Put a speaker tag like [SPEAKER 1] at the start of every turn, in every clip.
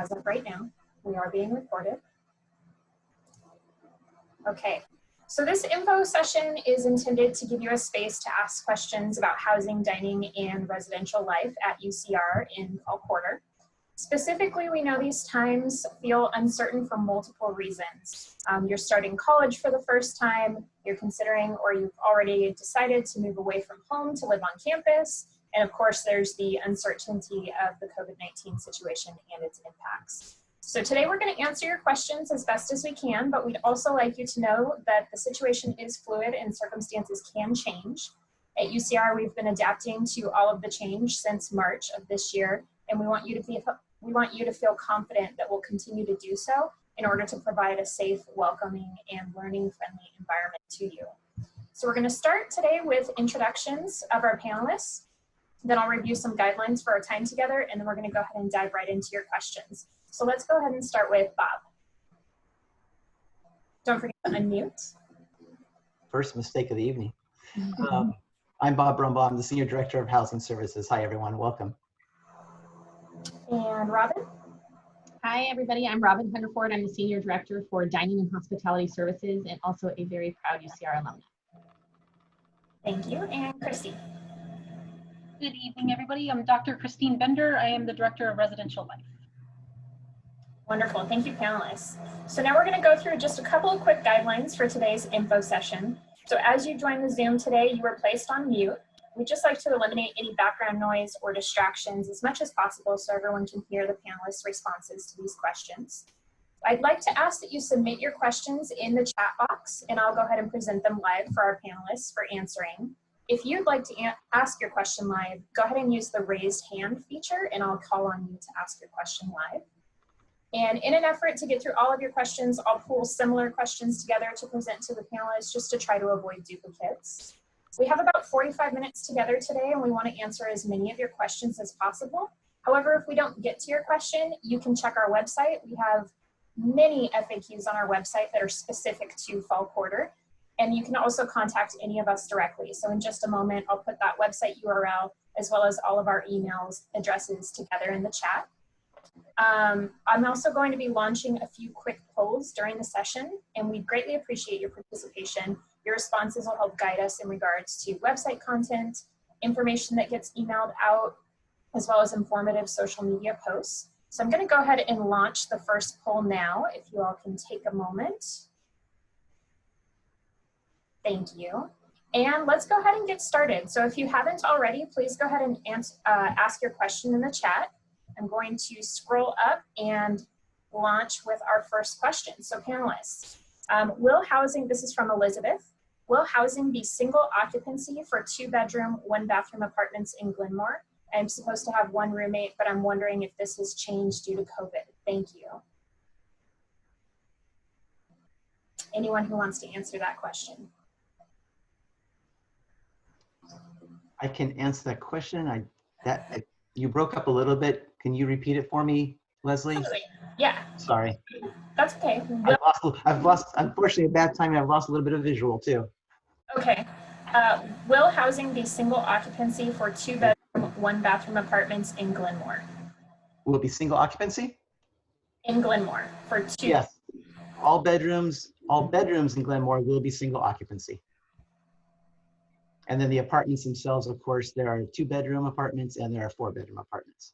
[SPEAKER 1] as of right now. We are being recorded. Okay, so this info session is intended to give you a space to ask questions about housing, dining, and residential life at UCR in fall quarter. Specifically, we know these times feel uncertain for multiple reasons. You're starting college for the first time, you're considering or you've already decided to move away from home to live on campus, and of course there's the uncertainty of the COVID-19 situation and its impacts. So today we're going to answer your questions as best as we can, but we'd also like you to know that the situation is fluid and circumstances can change. At UCR, we've been adapting to all of the change since March of this year, and we want you to feel confident that we'll continue to do so in order to provide a safe, welcoming, and learning-friendly environment to you. So we're going to start today with introductions of our panelists. Then I'll review some guidelines for our time together, and then we're going to go ahead and dive right into your questions. So let's go ahead and start with Bob. Don't forget to unmute.
[SPEAKER 2] First mistake of the evening. I'm Bob Brumbaum. I'm the Senior Director of Housing Services. Hi, everyone. Welcome.
[SPEAKER 1] And Robin?
[SPEAKER 3] Hi, everybody. I'm Robin Hungerford. I'm the Senior Director for Dining and Hospitality Services and also a very proud UCR alumna.
[SPEAKER 1] Thank you. And Christy?
[SPEAKER 4] Good evening, everybody. I'm Dr. Christine Bender. I am the Director of Residential Life.
[SPEAKER 1] Wonderful. Thank you, panelists. So now we're going to go through just a couple of quick guidelines for today's info session. So as you join the Zoom today, you were placed on mute. We'd just like to eliminate any background noise or distractions as much as possible so everyone can hear the panelists' responses to these questions. I'd like to ask that you submit your questions in the chat box, and I'll go ahead and present them live for our panelists for answering. If you'd like to ask your question live, go ahead and use the raised hand feature, and I'll call on you to ask your question live. And in an effort to get through all of your questions, I'll pull similar questions together to present to the panelists just to try to avoid duplicates. We have about 45 minutes together today, and we want to answer as many of your questions as possible. However, if we don't get to your question, you can check our website. We have many FAQs on our website that are specific to fall quarter, and you can also contact any of us directly. So in just a moment, I'll put that website URL as well as all of our emails addresses together in the chat. I'm also going to be launching a few quick polls during the session, and we greatly appreciate your participation. Your responses will help guide us in regards to website content, information that gets emailed out, as well as informative social media posts. So I'm going to go ahead and launch the first poll now, if you all can take a moment. Thank you. And let's go ahead and get started. So if you haven't already, please go ahead and ask your question in the chat. I'm going to scroll up and launch with our first question. So panelists, will housing, this is from Elizabeth, will housing be single occupancy for 2-bedroom, 1-bathroom apartments in Glenmore? I'm supposed to have one roommate, but I'm wondering if this has changed due to COVID. Thank you. Anyone who wants to answer that question?
[SPEAKER 2] I can answer that question. You broke up a little bit. Can you repeat it for me, Leslie?
[SPEAKER 1] Totally. Yeah.
[SPEAKER 2] Sorry.
[SPEAKER 1] That's okay.
[SPEAKER 2] I've lost, unfortunately, at that time, I've lost a little bit of visual too.
[SPEAKER 1] Okay. Will housing be single occupancy for 2-bedroom, 1-bathroom apartments in Glenmore?
[SPEAKER 2] Will it be single occupancy?
[SPEAKER 1] In Glenmore for 2.
[SPEAKER 2] Yes. All bedrooms in Glenmore will be single occupancy. And then the apartments themselves, of course, there are 2-bedroom apartments and there are 4-bedroom apartments.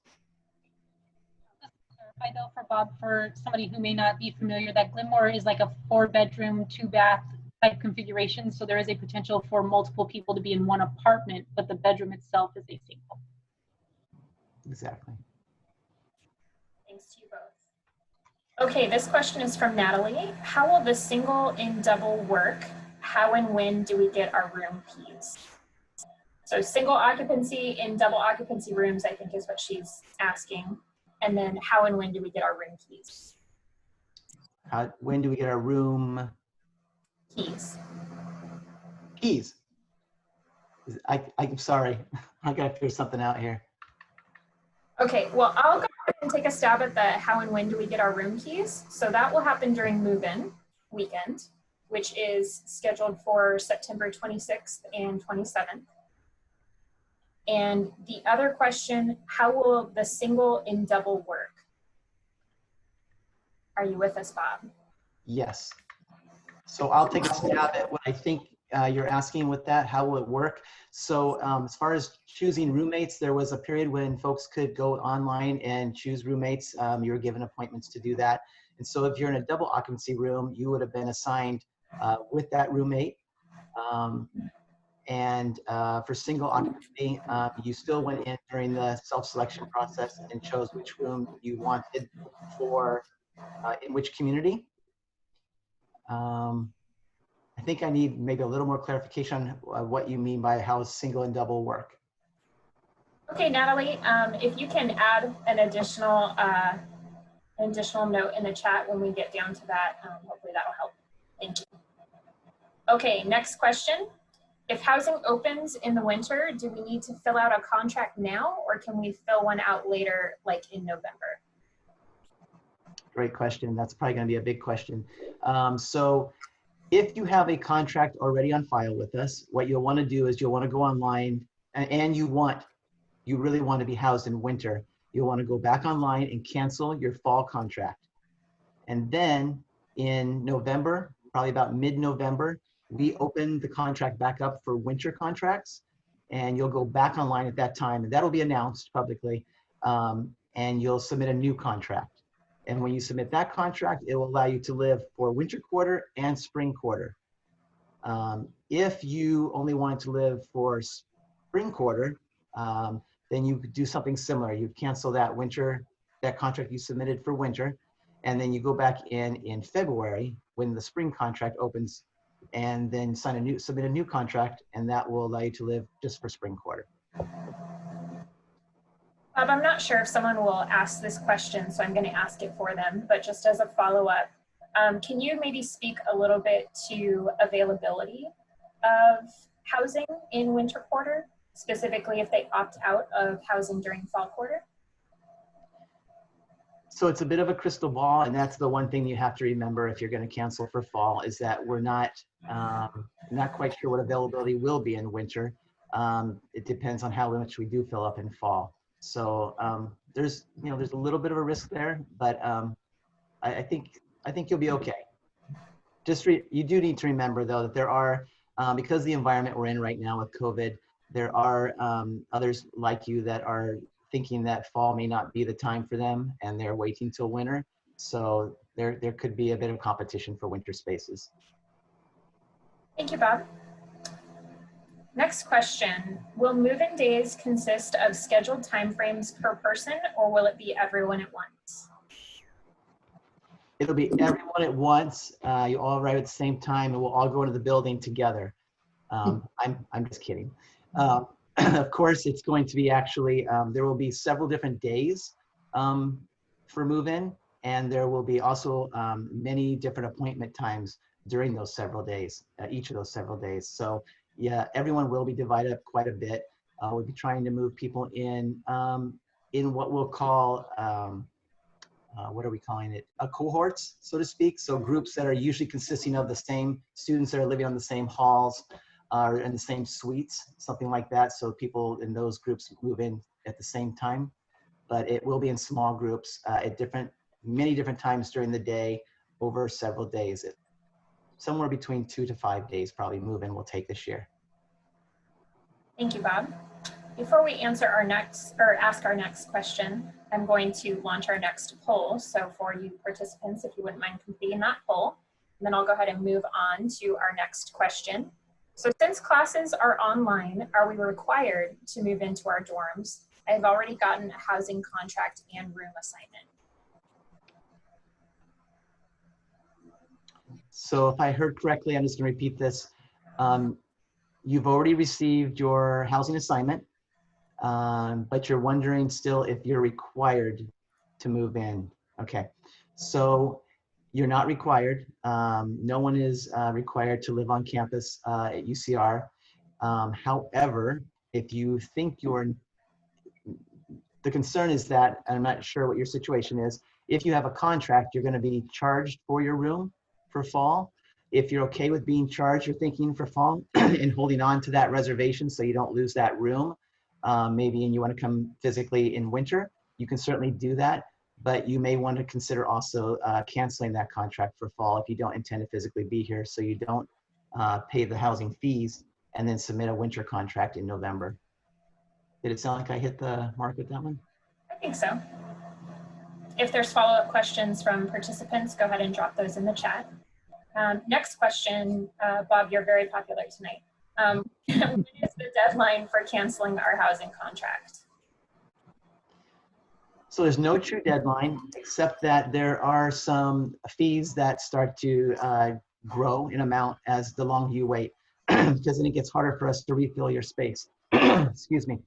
[SPEAKER 4] Just to clarify though for Bob, for somebody who may not be familiar, that Glenmore is like a 4-bedroom, 2-bath type configuration. So there is a potential for multiple people to be in one apartment, but the bedroom itself is a single.
[SPEAKER 2] Exactly.
[SPEAKER 1] Thanks to you both. Okay, this question is from Natalie. How will the single and double work? How and when do we get our room keys? So single occupancy in double occupancy rooms, I think is what she's asking. And then how and when do we get our room keys?
[SPEAKER 2] When do we get our room
[SPEAKER 1] keys?
[SPEAKER 2] Keys. I'm sorry. I gotta figure something out here.
[SPEAKER 1] Okay, well, I'll go ahead and take a stab at the how and when do we get our room keys. So that will happen during move-in weekend, which is scheduled for September 26th and 27th. And the other question, how will the single and double work? Are you with us, Bob?
[SPEAKER 2] Yes. So I'll take a stab at what I think you're asking with that. How will it work? So as far as choosing roommates, there was a period when folks could go online and choose roommates. You were given appointments to do that. And so if you're in a double occupancy room, you would have been assigned with that roommate. For single occupancy, you still went in during the self-selection process and chose which room you wanted for in which community. I think I need maybe a little more clarification on what you mean by how single and double work.
[SPEAKER 1] Okay, Natalie, if you can add an additional note in the chat when we get down to that, hopefully that'll help. Thank you. Okay, next question. If housing opens in the winter, do we need to fill out a contract now, or can we fill one out later, like in November?
[SPEAKER 2] Great question. That's probably going to be a big question. So if you have a contract already on file with us, what you'll want to do is you'll want to go online and you really want to be housed in winter. You'll want to go back online and cancel your fall contract. And then in November, probably about mid-November, we open the contract back up for winter contracts, and you'll go back online at that time, and that'll be announced publicly, and you'll submit a new contract. And when you submit that contract, it will allow you to live for winter quarter and spring quarter. If you only wanted to live for spring quarter, then you could do something similar. You'd cancel that contract you submitted for winter, and then you go back in February when the spring contract opens, and then submit a new contract, and that will allow you to live just for spring quarter.
[SPEAKER 1] Bob, I'm not sure if someone will ask this question, so I'm going to ask it for them, but just as a follow-up, can you maybe speak a little bit to availability of housing in winter quarter, specifically if they opt out of housing during fall quarter?
[SPEAKER 2] So it's a bit of a crystal ball, and that's the one thing you have to remember if you're going to cancel for fall, is that we're not quite sure what availability will be in winter. It depends on how much we do fill up in fall. So there's a little bit of a risk there, but I think you'll be okay. You do need to remember though that there are, because of the environment we're in right now with COVID, there are others like you that are thinking that fall may not be the time for them, and they're waiting till winter. So there could be a bit of competition for winter spaces.
[SPEAKER 1] Thank you, Bob. Next question. Will move-in days consist of scheduled timeframes per person, or will it be everyone at once?
[SPEAKER 2] It'll be everyone at once. You all arrive at the same time, and we'll all go into the building together. I'm just kidding. Of course, it's going to be actually, there will be several different days for move-in, and there will be also many different appointment times during those several days, each of those several days. So yeah, everyone will be divided up quite a bit. We'll be trying to move people in what we'll call, what are we calling it? Cohorts, so to speak. So groups that are usually consisting of the same students that are living on the same halls, or in the same suites, something like that. So people in those groups move in at the same time, but it will be in small groups at many different times during the day over several days. Somewhere between 2 to 5 days, probably move-in will take this year.
[SPEAKER 1] Thank you, Bob. Before we ask our next question, I'm going to launch our next poll. So for you participants, if you wouldn't mind completing that poll, and then I'll go ahead and move on to our next question. So since classes are online, are we required to move into our dorms? I've already gotten a housing contract and room assignment.
[SPEAKER 2] So if I heard correctly, I'm just going to repeat this. You've already received your housing assignment, but you're wondering still if you're required to move in. Okay, so you're not required. No one is required to live on campus at UCR. However, if you think the concern is that, and I'm not sure what your situation is, if you have a contract, you're going to be charged for your room for fall. If you're okay with being charged, you're thinking for fall and holding on to that reservation so you don't lose that room, maybe, and you want to come physically in winter, you can certainly do that. but you may want to consider also canceling that contract for fall if you don't intend to physically be here, so you don't pay the housing fees and then submit a winter contract in November. Did it sound like I hit the mark with that one?
[SPEAKER 1] I think so. If there's follow-up questions from participants, go ahead and drop those in the chat. Next question, Bob, you're very popular tonight. When is the deadline for canceling our housing contract?
[SPEAKER 2] So there's no true deadline, except that there are some fees that start to grow in amount as the longer you wait, because then it gets harder for us to refill your space. Excuse me.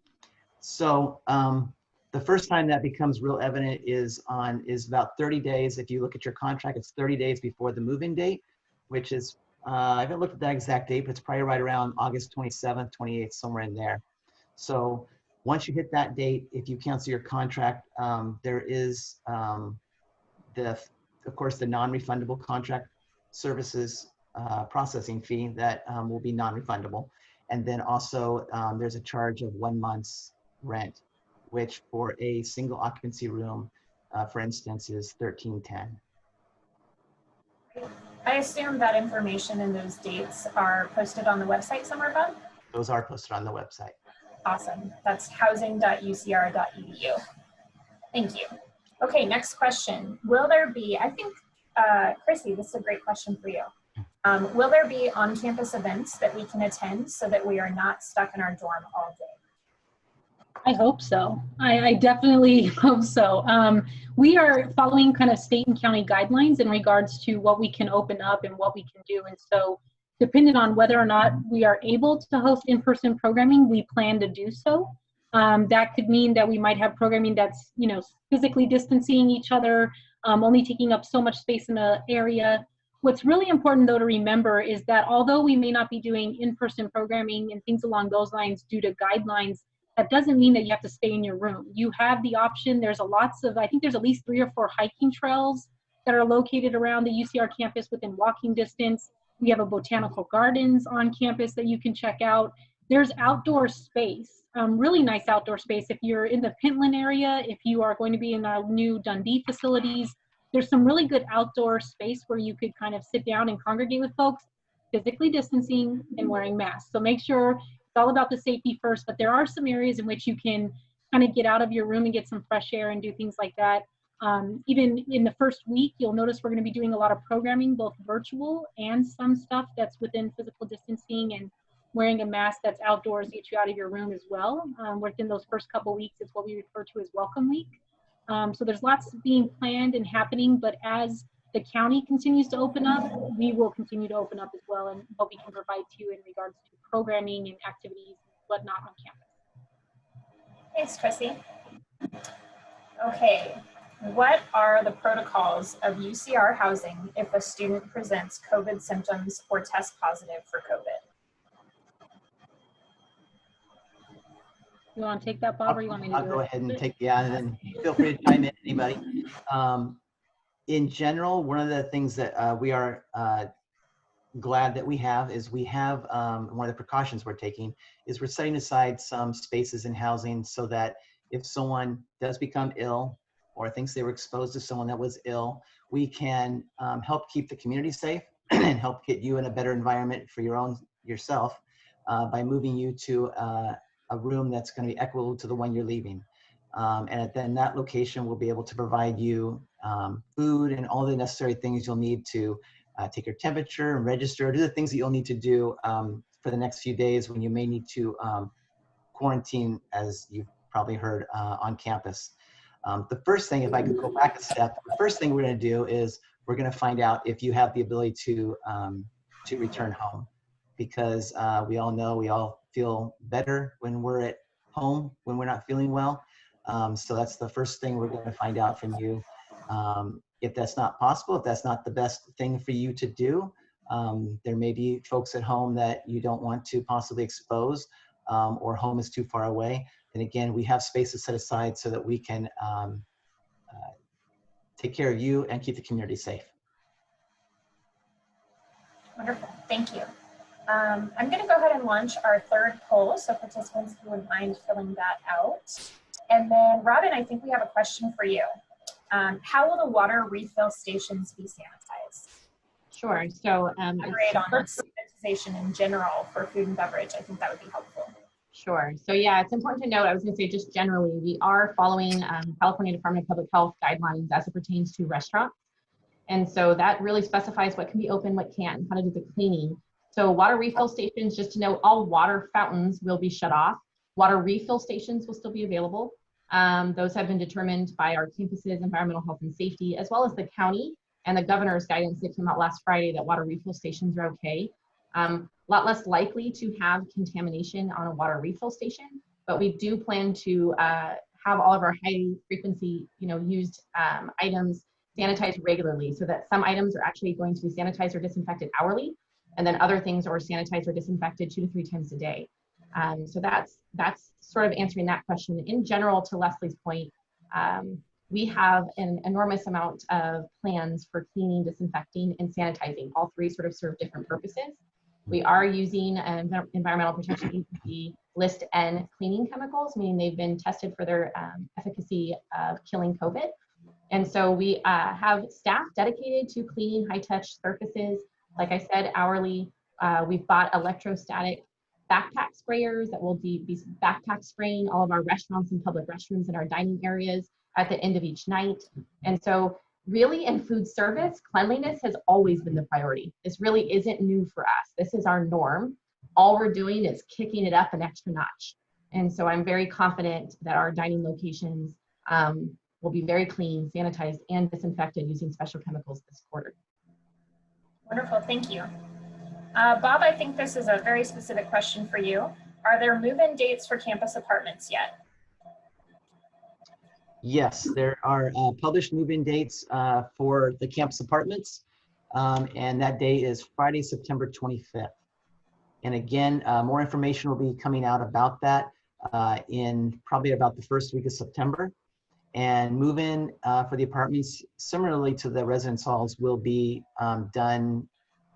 [SPEAKER 2] So the first time that becomes real evident is about 30 days. If you look at your contract, it's 30 days before the move-in date, which is, I haven't looked at that exact date, but it's probably right around August 27th, 28th, somewhere in there. So once you hit that date, if you cancel your contract, there is, of course, the non-refundable contract services processing fee that will be non-refundable. And then also there's a charge of 1 month's rent, which for a single occupancy room, for instance, is $13.10.
[SPEAKER 1] I assume that information and those dates are posted on the website somewhere, Bob?
[SPEAKER 2] Those are posted on the website.
[SPEAKER 1] Awesome. That's housing.ucr.edu. Thank you. Okay, next question. Will there be, I think, Chrissy, this is a great question for you. Will there be on-campus events that we can attend so that we are not stuck in our dorm all day?
[SPEAKER 4] I hope so. I definitely hope so. We are following kind of state and county guidelines in regards to what we can open up and what we can do. And so depending on whether or not we are able to host in-person programming, we plan to do so. That could mean that we might have programming that's, you know, physically distancing each other, only taking up so much space in the area. What's really important, though, to remember is that although we may not be doing in-person programming and things along those lines due to guidelines, that doesn't mean that you have to stay in your room. You have the option. There's I think there's at least 3 or 4 hiking trails that are located around the UCR campus within walking distance. We have a botanical gardens on campus that you can check out. There's outdoor space, really nice outdoor space. If you're in the Pentland area, if you are going to be in our new Dundee facilities, there's some really good outdoor space where you could kind of sit down and congregate with folks, physically distancing and wearing masks. So make sure it's all about the safety first, but there are some areas in which you can kind of get out of your room and get some fresh air and do things like that. Even in the first week, you'll notice we're going to be doing a lot of programming, both virtual and some stuff that's within physical distancing and wearing a mask that's outdoors, get you out of your room as well. Within those first couple weeks, it's what we refer to as Welcome Week. So there's lots being planned and happening, but as the county continues to open up, we will continue to open up as well and what we can provide to you in regards to programming and activities and whatnot on campus.
[SPEAKER 1] Thanks, Chrissy. Okay, what are the protocols of UCR housing if a student presents COVID symptoms or tests positive for COVID?
[SPEAKER 4] You want to take that, Bob, or you want me to do it?
[SPEAKER 2] I'll go ahead and take, and then feel free to chime in, anybody. In general, one of the things that we are glad that we have is one of the precautions we're taking is we're setting aside some spaces in housing so that if someone does become ill or thinks they were exposed to someone that was ill, we can help keep the community safe and help get you in a better environment for yourself by moving you to a room that's going to be equitable to the one you're leaving. And then that location will be able to provide you food and all the necessary things you'll need to take your temperature and register, do the things that you'll need to do for the next few days when you may need to quarantine, as you've probably heard, on campus. The first thing, if I could go back a step, the first thing we're going to do is we're going to find out if you have the ability to return home, because we all know we all feel better when we're at home, when we're not feeling well. So that's the first thing we're going to find out from you. If that's not possible, if that's not the best thing for you to do, there may be folks at home that you don't want to possibly expose, or home is too far away. And again, we have spaces set aside so that we can take care of you and keep the community safe.
[SPEAKER 1] Wonderful, thank you. I'm going to go ahead and launch our third poll, so participants, if you wouldn't mind filling that out. And then Robin, I think we have a question for you. How will the water refill stations be sanitized?
[SPEAKER 3] Sure. So
[SPEAKER 1] Elaborate on the sanitization in general for food and beverage. I think that would be helpful.
[SPEAKER 3] Sure. So yeah, it's important to note, I was going to say just generally, we are following California Department of Public Health guidelines as it pertains to restaurants. And so that really specifies what can be open, what can't, how to do the cleaning. So water refill stations, just to note, all water fountains will be shut off. Water refill stations will still be available. Those have been determined by our campuses, environmental health and safety, as well as the county and the governor's guidance that came out last Friday that water refill stations are okay. A lot less likely to have contamination on a water refill station, but we do plan to have all of our high frequency, used items sanitized regularly, so that some items are actually going to be sanitized or disinfected hourly, and then other things are sanitized or disinfected 2 to 3 times a day. So that's sort of answering that question. In general, to Leslie's point, we have an enormous amount of plans for cleaning, disinfecting, and sanitizing. All three sort of serve different purposes. We are using Environmental Protection Agency List N cleaning chemicals, meaning they've been tested for their efficacy of killing COVID. And so we have staff dedicated to cleaning high-touch surfaces. Like I said, hourly. We've bought electrostatic backpack sprayers that will be backpack spraying all of our restaurants and public restrooms in our dining areas at the end of each night. And so really in food service, cleanliness has always been the priority. This really isn't new for us. This is our norm. All we're doing is kicking it up an extra notch. And so I'm very confident that our dining locations will be very clean, sanitized, and disinfected using special chemicals this quarter.
[SPEAKER 1] Wonderful, thank you. Bob, I think this is a very specific question for you. Are there move-in dates for campus apartments yet?
[SPEAKER 2] Yes, there are published move-in dates for the campus apartments, and that day is Friday, September 25th. And again, more information will be coming out about that in probably about the first week of September. And move-in for the apartments, similarly to the residence halls, will be done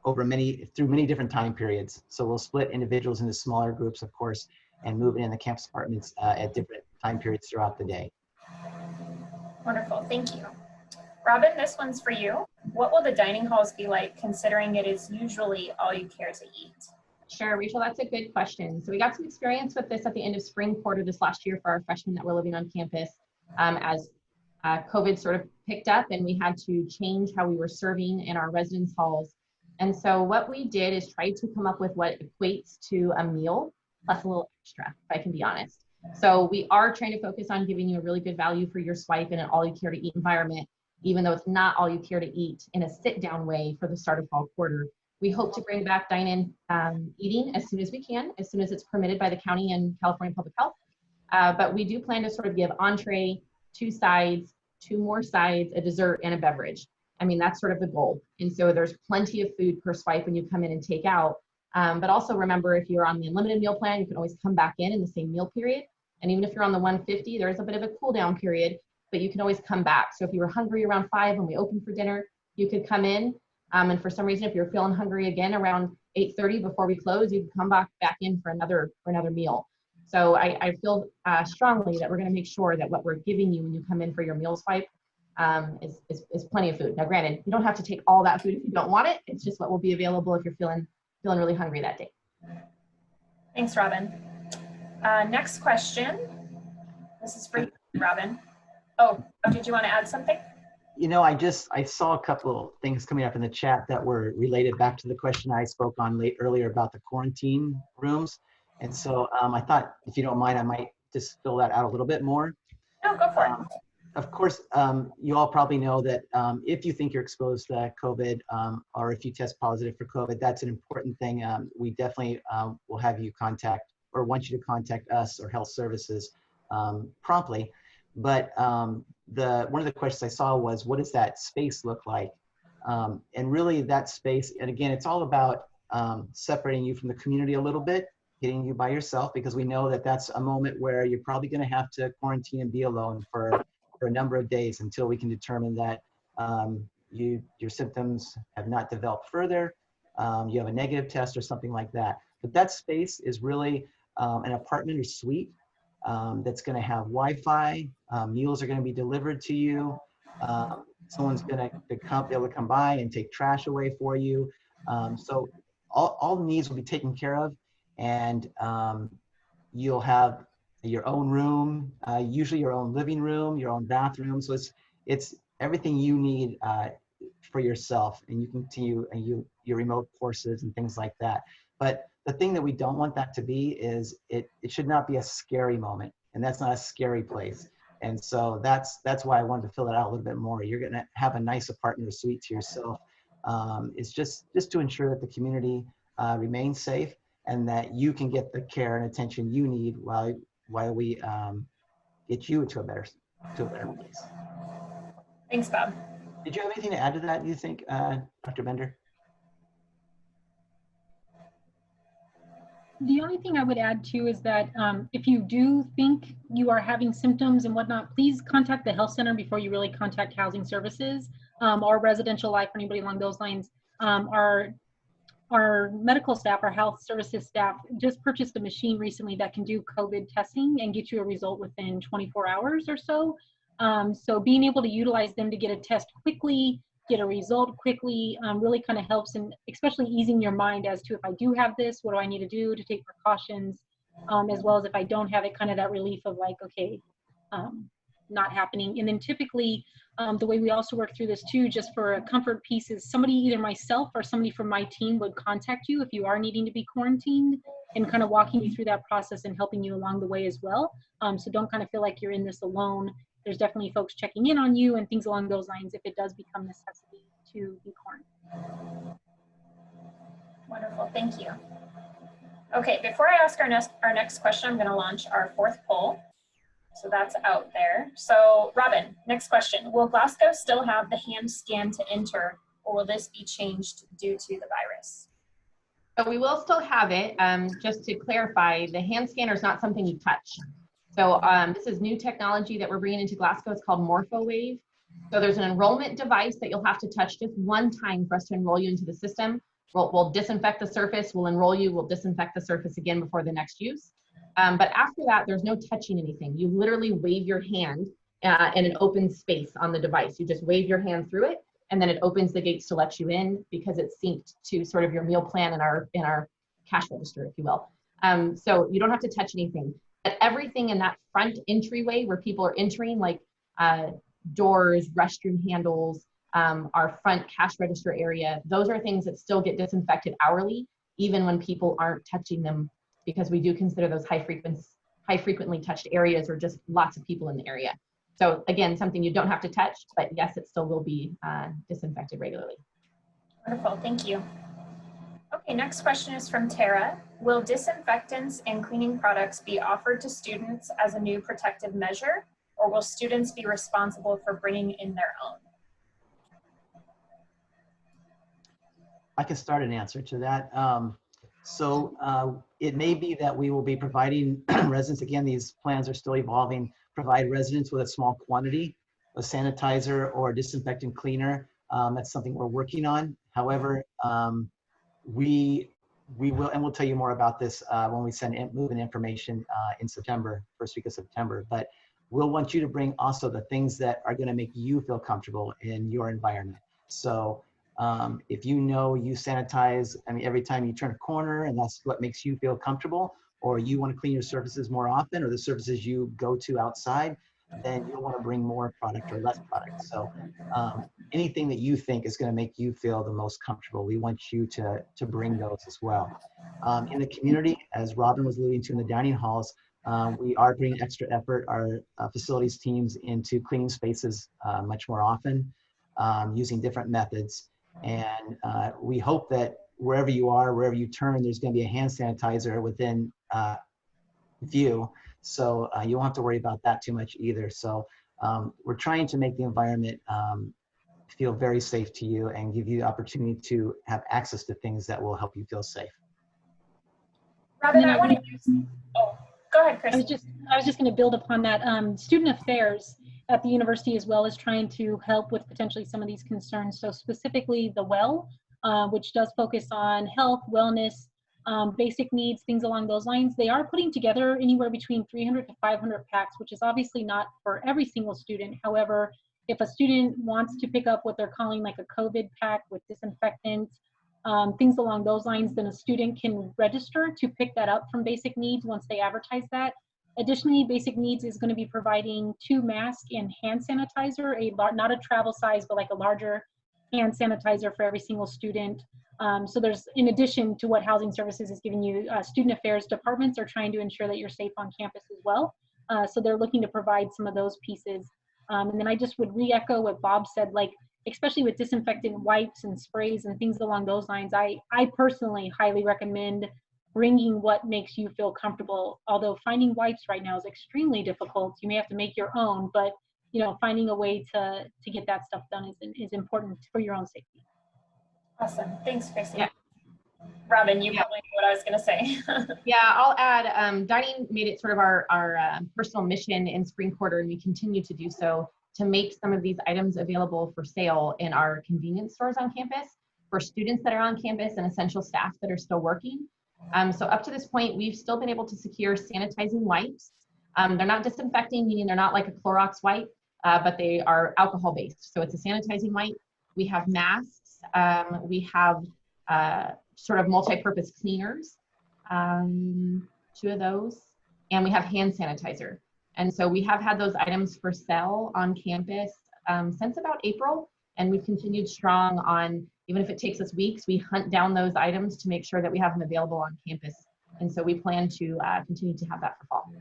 [SPEAKER 2] over through many different time periods. So we'll split individuals into smaller groups, of course, and move in the campus apartments at different time periods throughout the day.
[SPEAKER 1] Wonderful, thank you. Robin, this one's for you. What will the dining halls be like, considering it is usually all you care to eat?
[SPEAKER 3] Sure, Rachel, that's a good question. So we got some experience with this at the end of spring quarter this last year for our freshmen that were living on campus as COVID sort of picked up, and we had to change how we were serving in our residence halls. And so what we did is try to come up with what equates to a meal plus a little extra, if I can be honest. So we are trying to focus on giving you a really good value for your swipe in an all you care to eat environment, even though it's not all you care to eat in a sit down way for the start of fall quarter. We hope to bring back dine-in eating as soon as we can, as soon as it's permitted by the county and California Public Health. But we do plan to sort of give entree, 2 sides, 2 more sides, a dessert, and a beverage. I mean, that's sort of the goal. And so there's plenty of food per swipe when you come in and take out. But also remember, if you're on the unlimited meal plan, you can always come back in the same meal period. And even if you're on the 150, there is a bit of a cool down period, but you can always come back. So if you were hungry around 5 when we open for dinner, you could come in. And for some reason, if you're feeling hungry again around 8:30 before we close, you can come back in for another meal. So I feel strongly that we're going to make sure that what we're giving you when you come in for your meal swipe is plenty of food. Now, granted, you don't have to take all that food if you don't want it. It's just what will be available if you're feeling really hungry that day.
[SPEAKER 1] Thanks, Robin. Next question. This is for you, Robin. Oh, did you want to add something?
[SPEAKER 2] I saw a couple of things coming up in the chat that were related back to the question I spoke on earlier about the quarantine rooms. And so I thought, if you don't mind, I might just fill that out a little bit more.
[SPEAKER 1] No, go for it.
[SPEAKER 2] Of course, you all probably know that if you think you're exposed to COVID or if you test positive for COVID, that's an important thing. We definitely will have you contact or want you to contact us or health services promptly. But one of the questions I saw was, what does that space look like? And really that space, and again, it's all about separating you from the community a little bit, getting you by yourself, because we know that that's a moment where you're probably going to have to quarantine and be alone for a number of days until we can determine that your symptoms have not developed further, you have a negative test or something like that. But that space is really an apartment or suite that's going to have Wi-Fi, meals are going to be delivered to you, Someone's going to be able to come by and take trash away for you. So all needs will be taken care of, and you'll have your own room, usually your own living room, your own bathroom. So it's everything you need for yourself, and you continue your remote courses and things like that. But the thing that we don't want that to be is it should not be a scary moment, and that's not a scary place. And so that's why I wanted to fill it out a little bit more. You're going to have a nice apartment or suite to yourself. It's just to ensure that the community remains safe and that you can get the care and attention you need while we get you to a better place.
[SPEAKER 1] Thanks, Bob.
[SPEAKER 2] Did you have anything to add to that, you think, Dr. Bender?
[SPEAKER 4] The only thing I would add too is that if you do think you are having symptoms and whatnot, please contact the health center before you really contact housing services or residential life or anybody along those lines. Our medical staff, our health services staff just purchased a machine recently that can do COVID testing and get you a result within 24 hours or so. So being able to utilize them to get a test quickly, get a result quickly, really kind of helps, and especially easing your mind as to if I do have this, what do I need to do to take precautions, as well as if I don't have it, kind of that relief of like, okay, not happening. And then typically the way we also work through this too, just for a comfort piece, is somebody, either myself or somebody from my team, would contact you if you are needing to be quarantined and kind of walking you through that process and helping you along the way as well. So don't kind of feel like you're in this alone. There's definitely folks checking in on you and things along those lines if it does become necessity to be quarantined.
[SPEAKER 1] Wonderful, thank you. Okay, before I ask our next question, I'm going to launch our fourth poll. So that's out there. So Robin, next question. Will Glasgow still have the hand scan to enter, or will this be changed due to the virus?
[SPEAKER 3] So we will still have it. Just to clarify, the hand scanner is not something you touch. So this is new technology that we're bringing into Glasgow. It's called MorphoWave. So there's an enrollment device that you'll have to touch just one time for us to enroll you into the system. We'll disinfect the surface, we'll enroll you, we'll disinfect the surface again before the next use. But after that, there's no touching anything. You literally wave your hand in an open space on the device. You just wave your hand through it, and then it opens the gates to let you in because it's synced to sort of your meal plan in our cash register, if you will. So you don't have to touch anything. But everything in that front entryway where people are entering, like doors, restroom handles, our front cash register area, those are things that still get disinfected hourly, even when people aren't touching them, because we do consider those high frequently touched areas or just lots of people in the area. So again, something you don't have to touch, but yes, it still will be disinfected regularly.
[SPEAKER 1] Wonderful, thank you. Okay, next question is from Tara. Will disinfectants and cleaning products be offered to students as a new protective measure, or will students be responsible for bringing in their own?
[SPEAKER 2] I can start an answer to that. It may be that we will be providing residents, again, these plans are still evolving, provide residents with a small quantity of sanitizer or disinfectant cleaner. That's something we're working on. However, we will, and we'll tell you more about this when we send moving information in September, first week of September, but we'll want you to bring also the things that are gonna make you feel comfortable in your environment. So if you know you sanitize, I mean, every time you turn a corner and that's what makes you feel comfortable, or you want to clean your surfaces more often, or the surfaces you go to outside, then you'll want to bring more product or less product. So anything that you think is going to make you feel the most comfortable, we want you to bring those as well. In the community, as Robin was alluding to in the dining halls, we are bringing extra effort, our facilities teams, into cleaning spaces much more often, using different methods. And we hope that wherever you are, wherever you turn, there's going to be a hand sanitizer within view. So you won't have to worry about that too much either. So we're trying to make the environment feel very safe to you and give you the opportunity to have access to things that will help you feel safe.
[SPEAKER 1] Robin, I want to use, oh, go ahead, Chris.
[SPEAKER 4] I was just going to build upon that. Student affairs at the university as well is trying to help with potentially some of these concerns. So specifically the WELL, which does focus on health, wellness, basic needs, things along those lines. They are putting together anywhere between 300 to 500 packs, which is obviously not for every single student. However, if a student wants to pick up what they're calling like a COVID pack with disinfectants, things along those lines, then a student can register to pick that up from Basic Needs once they advertise that. Additionally, Basic Needs is going to be providing 2 masks and hand sanitizer, not a travel size, but like a larger hand sanitizer for every single student. So there's, in addition to what Housing Services is giving you, student affairs departments are trying to ensure that you're safe on campus as well. So they're looking to provide some of those pieces. And then I just would re-echo what Bob said, like, especially with disinfectant wipes and sprays and things along those lines, I personally highly recommend bringing what makes you feel comfortable. Although finding wipes right now is extremely difficult. You may have to make your own, but you know, finding a way to get that stuff done is important for your own safety.
[SPEAKER 1] Awesome. Thanks, Chrissy.
[SPEAKER 3] Yeah.
[SPEAKER 1] Robin, you probably know what I was going to say.
[SPEAKER 3] Yeah, I'll add, dining made it sort of our personal mission in spring quarter, and we continue to do so, to make some of these items available for sale in our convenience stores on campus for students that are on campus and essential staff that are still working. So up to this point, we've still been able to secure sanitizing wipes. They're not disinfecting, meaning they're not like a Clorox wipe, but they are alcohol based. So it's a sanitizing wipe. We have masks. We have sort of multi-purpose cleaners, 2 of those, and we have hand sanitizer. And so we have had those items for sale on campus since about April, and we've continued strong on, even if it takes us weeks, we hunt down those items to make sure that we have them available on campus. And so we plan to continue to have that for fall.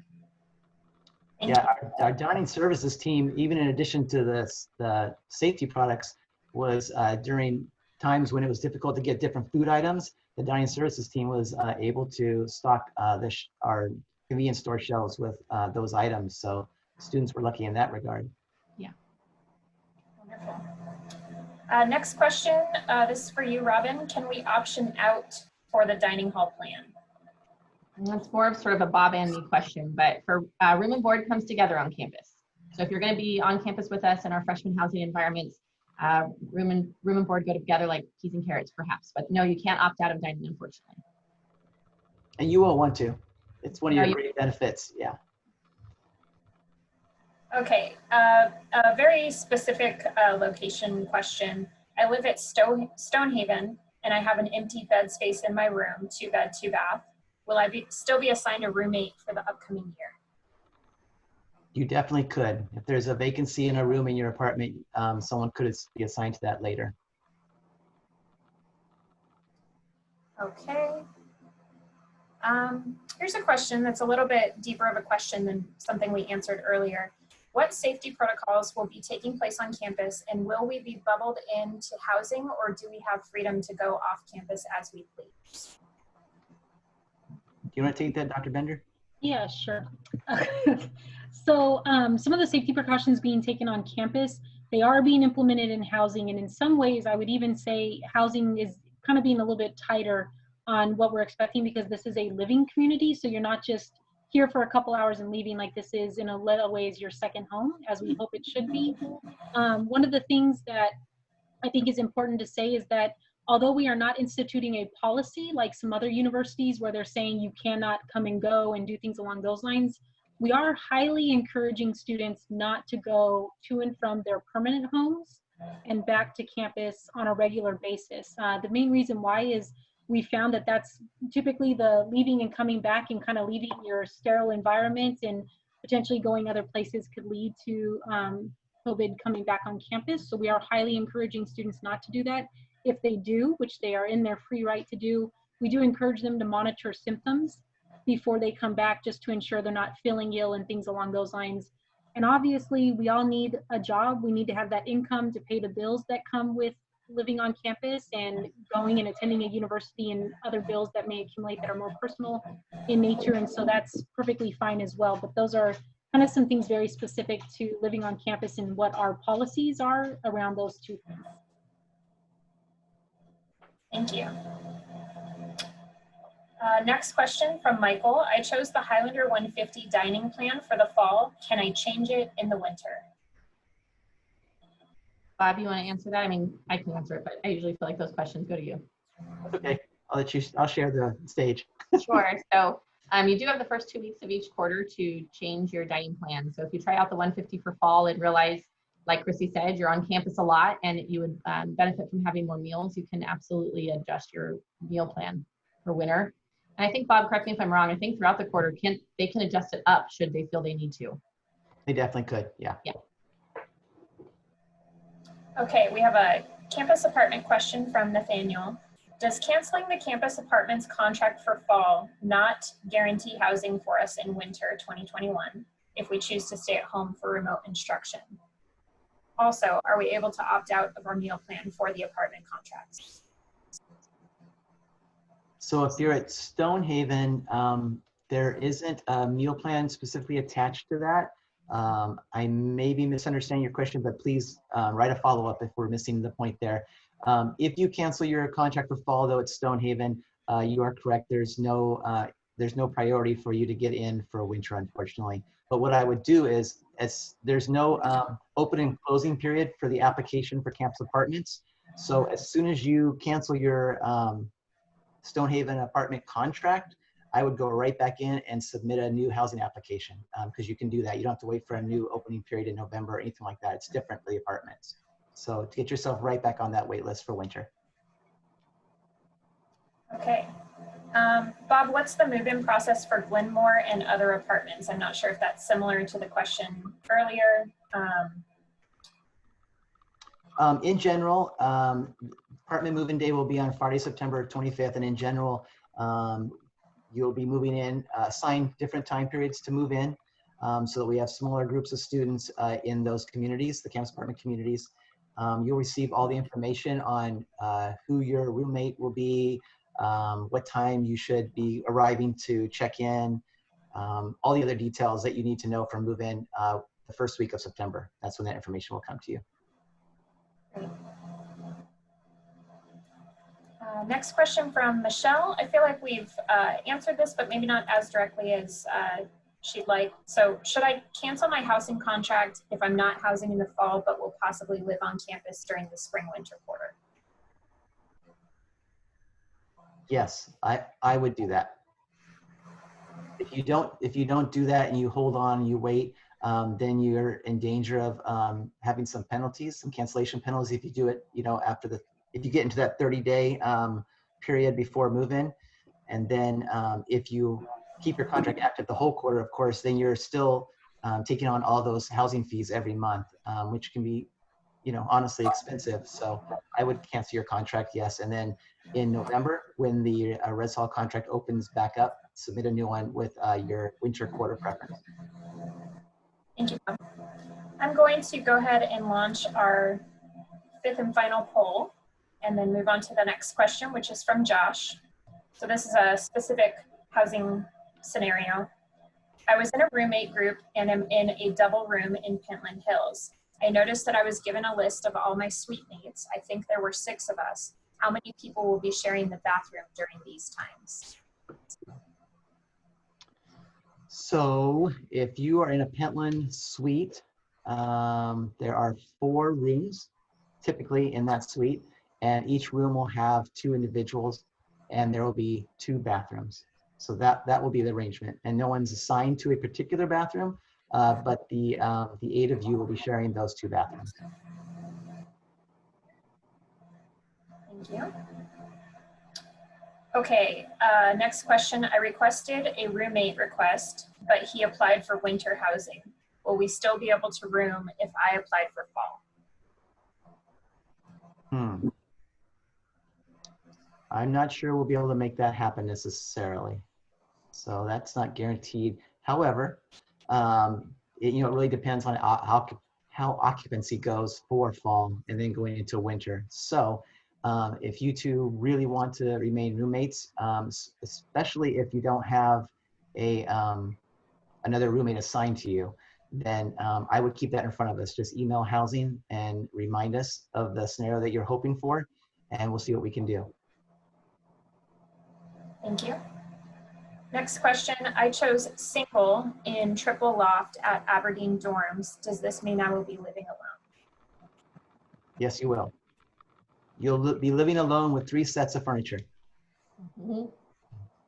[SPEAKER 2] Yeah, our dining services team, even in addition to the safety products, was during times when it was difficult to get different food items, the dining services team was able to stock our convenience store shelves with those items. So students were lucky in that regard.
[SPEAKER 3] Yeah.
[SPEAKER 1] Wonderful. Next question, this is for you, Robin. Can we option out for the dining hall plan?
[SPEAKER 3] And that's more of sort of a Bob and me question, but for room and board comes together on campus. So if you're going to be on campus with us in our freshman housing environments, room and board go together like peas and carrots, perhaps. But no, you can't opt out of dining, unfortunately.
[SPEAKER 2] And you won't want to. It's one of your great benefits. Yeah.
[SPEAKER 1] Okay, a very specific location question. I live at Stonehaven, and I have an empty bed space in my room, 2 bed, 2 bath. Will I still be assigned a roommate for the upcoming year?
[SPEAKER 2] You definitely could. If there's a vacancy in a room in your apartment, someone could be assigned to that later.
[SPEAKER 1] Okay. Here's a question that's a little bit deeper of a question than something we answered earlier. What safety protocols will be taking place on campus, and will we be bubbled into housing, or do we have freedom to go off campus as we please?
[SPEAKER 2] Do you want to take that, Dr. Bender?
[SPEAKER 4] Yeah, sure. So some of the safety precautions being taken on campus, they are being implemented in housing. And in some ways, I would even say housing is kind of being a little bit tighter on what we're expecting, because this is a living community. So you're not just here for a couple hours and leaving. Like, this is in a lot of ways your second home, as we hope it should be. One of the things that I think is important to say is that although we are not instituting a policy like some other universities where they're saying you cannot come and go and do things along those lines, we are highly encouraging students not to go to and from their permanent homes and back to campus on a regular basis. The main reason why is we found that that's typically the leaving and coming back and kind of leaving your sterile environment and potentially going other places could lead to COVID coming back on campus. So we are highly encouraging students not to do that. If they do, which they are in their free right to do, we do encourage them to monitor symptoms before they come back, just to ensure they're not feeling ill and things along those lines. And obviously, we all need a job. We need to have that income to pay the bills that come with living on campus and going and attending a university, and other bills that may accumulate that are more personal in nature. And so that's perfectly fine as well. But those are kind of some things very specific to living on campus and what our policies are around those 2 things.
[SPEAKER 1] Thank you. Next question from Michael. I chose the Highlander 150 dining plan for the fall. Can I change it in the winter?
[SPEAKER 3] Bob, you want to answer that? I mean, I can answer it, but I usually feel like those questions go to you.
[SPEAKER 2] Okay, I'll share the stage.
[SPEAKER 3] Sure. So you do have the first 2 weeks of each quarter to change your dining plan. So if you try out the 150 for fall and realize like Chrissy said, you're on campus a lot and you would benefit from having more meals, you can absolutely adjust your meal plan for winter. And I think, Bob, correct me if I'm wrong, I think throughout the quarter, they can adjust it up should they feel they need to.
[SPEAKER 2] They definitely could, yeah.
[SPEAKER 3] Yeah.
[SPEAKER 1] Okay, we have a campus apartment question from Nathaniel. Does canceling the campus apartments contract for fall not guarantee housing for us in winter 2021 if we choose to stay at home for remote instruction? Also, are we able to opt out of our meal plan for the apartment contracts?
[SPEAKER 2] So if you're at Stonehaven, there isn't a meal plan specifically attached to that. I may be misunderstanding your question, but please write a follow-up if we're missing the point there. If you cancel your contract for fall, though, at Stonehaven, you are correct. There's no priority for you to get in for winter, unfortunately. But what I would do is, there's no open and closing period for the application for campus apartments. So as soon as you cancel your Stonehaven apartment contract, I would go right back in and submit a new housing application, because you can do that. You don't have to wait for a new opening period in November or anything like that. It's different for the apartments. So to get yourself right back on that wait list for winter.
[SPEAKER 1] Okay. Bob, what's the move-in process for Glenmore and other apartments? I'm not sure if that's similar to the question earlier.
[SPEAKER 2] In general, apartment move-in day will be on Friday, September 25th. And in general, you'll be moving in, assign different time periods to move in, so that we have smaller groups of students in those communities, the campus apartment communities. You'll receive all the information on who your roommate will be, what time you should be arriving to check in, all the other details that you need to know for move-in the first week of September. That's when that information will come to you.
[SPEAKER 1] Next question from Michelle. I feel like we've answered this, but maybe not as directly as she'd like. So should I cancel my housing contract if I'm not housing in the fall, but will possibly live on campus during the spring-winter quarter?
[SPEAKER 2] Yes, I would do that. If you don't do that and you hold on, you wait, then you're in danger of having some penalties, some cancellation penalties if you do it, if you get into that 30-day period before move-in. And then if you keep your contract active the whole quarter, of course, then you're still taking on all those housing fees every month, which can be, honestly expensive. So I would cancel your contract, yes. And then in November, when the Res Hall contract opens back up, submit a new one with your winter quarter preference.
[SPEAKER 1] Thank you, Bob. I'm going to go ahead and launch our fifth and final poll and then move on to the next question, which is from Josh. So this is a specific housing scenario. I was in a roommate group and am in a double room in Pentland Hills. I noticed that I was given a list of all my suite mates. I think there were 6 of us. How many people will be sharing the bathroom during these times?
[SPEAKER 2] So if you are in a Pentland suite, there are 4 rooms typically in that suite, and each room will have 2 individuals, and there will be 2 bathrooms. So that will be the arrangement, and no one's assigned to a particular bathroom, but the 8 of you will be sharing those 2 bathrooms.
[SPEAKER 1] Thank you. Okay, next question. I requested a roommate request, but he applied for winter housing. Will we still be able to room if I applied for fall?
[SPEAKER 2] I'm not sure we'll be able to make that happen necessarily. So that's not guaranteed. However, it really depends on how occupancy goes for fall and then going into winter. So if you two really want to remain roommates, especially if you don't have another roommate assigned to you, then I would keep that in front of us. Just email housing and remind us of the scenario that you're hoping for, and we'll see what we can do.
[SPEAKER 1] Thank you. Next question. I chose single in triple loft at Aberdeen dorms. Does this mean I will be living alone?
[SPEAKER 2] Yes, you will. You'll be living alone with 3 sets of furniture.
[SPEAKER 3] Mm-hmm.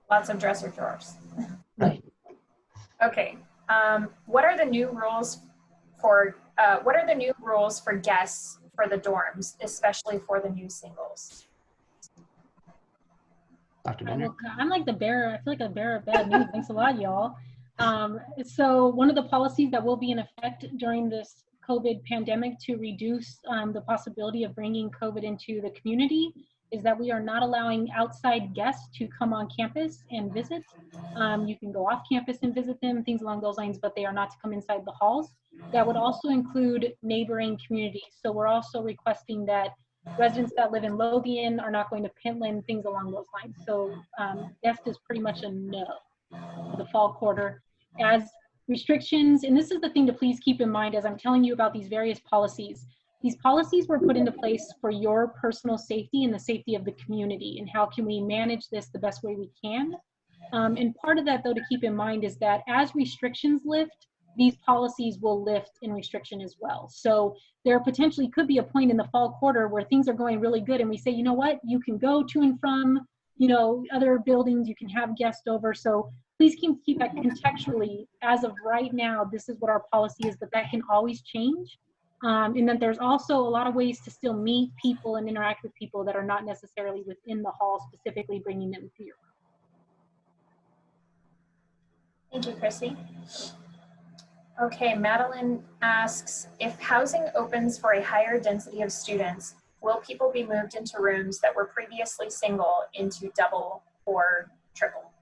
[SPEAKER 1] Lots of dresser drawers.
[SPEAKER 2] Right.
[SPEAKER 1] Okay. What are the new rules for what are the new rules for guests for the dorms, especially for the new singles?
[SPEAKER 2] Dr. Bender?
[SPEAKER 4] I'm like the bearer. I feel like a bearer of bad news. Thanks a lot, y'all. So one of the policies that will be in effect during this COVID pandemic to reduce the possibility of bringing COVID into the community is that we are not allowing outside guests to come on campus and visit. You can go off campus and visit them, things along those lines, but they are not to come inside the halls. That would also include neighboring communities. So we're also requesting that residents that live in Lothian are not going to Pentland, things along those lines. So guest is pretty much a no for the fall quarter. As restrictions, and this is the thing to please keep in mind as I'm telling you about these various policies. These policies were put into place for your personal safety and the safety of the community, and how can we manage this the best way we can. And part of that, though, to keep in mind is that as restrictions lift, these policies will lift in restriction as well. So there potentially could be a point in the fall quarter where things are going really good and we say, you know what, you can go to and from, other buildings, you can have guests over. So please keep that contextually. As of right now, this is what our policy is, but that can always change. And then there's also a lot of ways to still meet people and interact with people that are not necessarily within the hall, specifically bringing them to your room.
[SPEAKER 1] Thank you, Chrissy. Okay, Madeline asks, if housing opens for a higher density of students, will people be moved into rooms that were previously single into double or triple?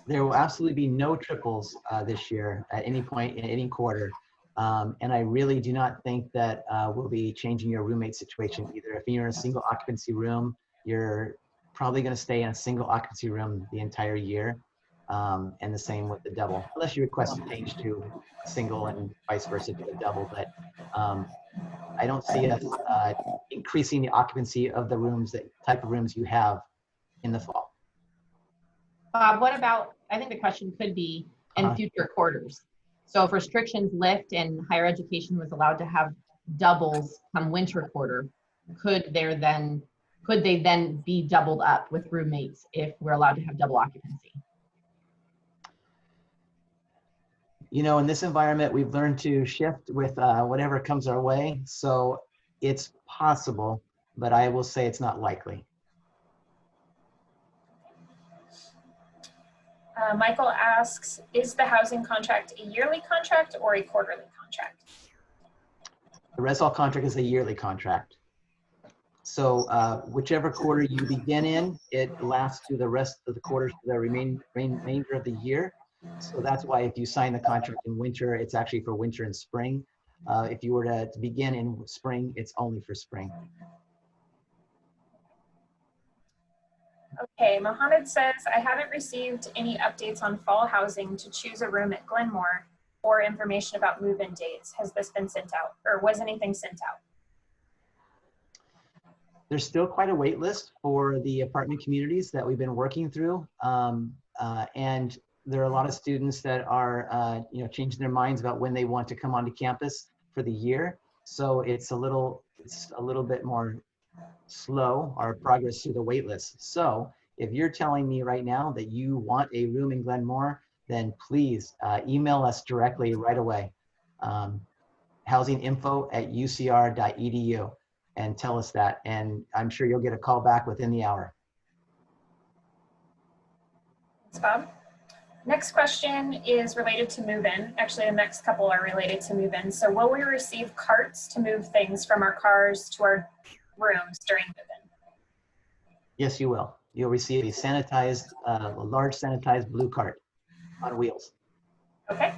[SPEAKER 2] There will absolutely be no triples this year at any point in any quarter. And I really do not think that we'll be changing your roommate situation either. If you're in a single occupancy room, you're probably going to stay in a single occupancy room the entire year. And the same with the double, unless you request to change to single and vice versa to the double. But I don't see us increasing the occupancy of the rooms, that type of rooms you have in the fall.
[SPEAKER 3] What about, I think the question could be in future quarters. So if restrictions lift and higher education was allowed to have doubles come winter quarter, could they then be doubled up with roommates if we're allowed to have double occupancy?
[SPEAKER 2] In this environment, we've learned to shift with whatever comes our way. So it's possible, but I will say it's not likely.
[SPEAKER 1] Michael asks, is the housing contract a yearly contract or a quarterly contract?
[SPEAKER 2] The Res-All contract is a yearly contract. So whichever quarter you begin in, it lasts through the rest of the quarters, the remainder of the year. So that's why if you sign the contract in winter, it's actually for winter and spring. If you were to begin in spring, it's only for spring.
[SPEAKER 1] Okay, Mohammed says, I haven't received any updates on fall housing to choose a room at Glenmore or information about move-in dates. Has this been sent out, or was anything sent out?
[SPEAKER 2] There's still quite a wait list for the apartment communities that we've been working through. And there are a lot of students that are changing their minds about when they want to come onto campus for the year. So it's a little bit more slow, our progress through the wait list. So if you're telling me right now that you want a room in Glenmore, then please email us directly right away. housinginfo@ucr.edu and tell us that. And I'm sure you'll get a call back within the hour.
[SPEAKER 1] Thanks, Bob. Next question is related to move-in. Actually, the next couple are related to move-in. So will we receive carts to move things from our cars to our rooms during move-in?
[SPEAKER 2] Yes, you will. You'll receive a sanitized, a large sanitized blue cart on wheels.
[SPEAKER 1] Okay.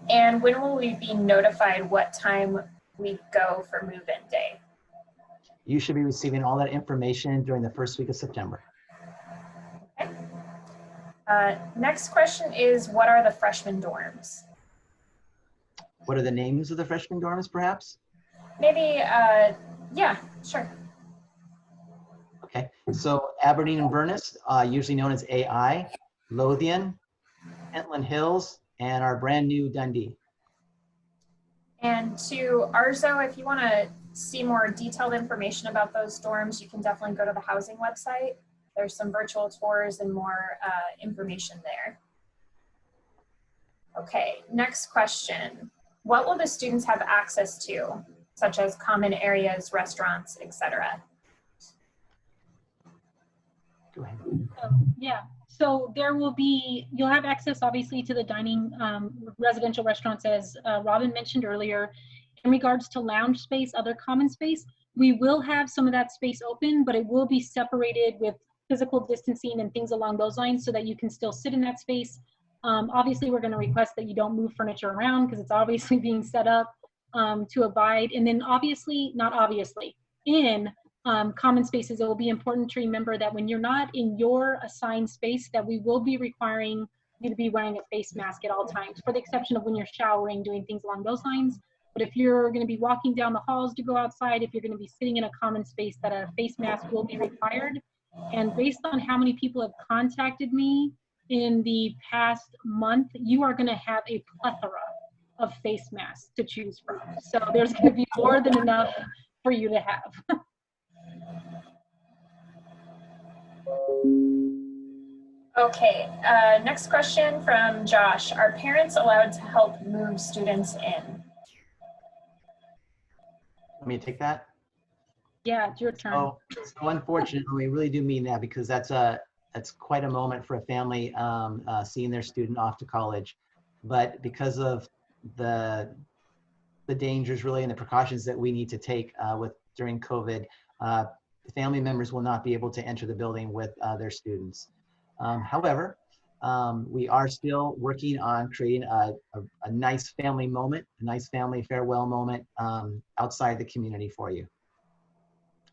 [SPEAKER 1] And when will we be notified what time we go for move-in day?
[SPEAKER 2] You should be receiving all that information during the first week of September.
[SPEAKER 1] Okay. Next question is, what are the freshman dorms?
[SPEAKER 2] What are the names of the freshman dorms, perhaps?
[SPEAKER 1] Maybe, yeah, sure.
[SPEAKER 2] Okay, so Aberdeen and Vernus, usually known as AI, Lothian, Pentland Hills, and our brand new Dundee.
[SPEAKER 1] And to Arzo, if you want to see more detailed information about those dorms, you can definitely go to the housing website. There's some virtual tours and more information there. Okay, next question. What will the students have access to, such as common areas, restaurants, etc.?
[SPEAKER 2] Go ahead.
[SPEAKER 4] Yeah, so there will be, you'll have access obviously to the dining residential restaurants as Robin mentioned earlier. In regards to lounge space, other common space, we will have some of that space open, but it will be separated with physical distancing and things along those lines so that you can still sit in that space. Obviously, we're going to request that you don't move furniture around because it's obviously being set up to abide. And then obviously, not obviously, in common spaces, it will be important to remember that when you're not in your assigned space, that we will be requiring you to be wearing a face mask at all times, for the exception of when you're showering, doing things along those lines. But if you're going to be walking down the halls to go outside, if you're going to be sitting in a common space, that a face mask will be required. And based on how many people have contacted me in the past month, you are going to have a plethora of face masks to choose from. So there's going to be more than enough for you to have.
[SPEAKER 1] Okay, next question from Josh. Are parents allowed to help move students in?
[SPEAKER 2] Want me to take that?
[SPEAKER 4] Yeah, it's your turn.
[SPEAKER 2] So unfortunately, we really do mean that, because that's quite a moment for a family seeing their student off to college. But because of the dangers really and the precautions that we need to take during COVID, family members will not be able to enter the building with their students. However, we are still working on creating a nice family moment, a nice family farewell moment outside the community for you.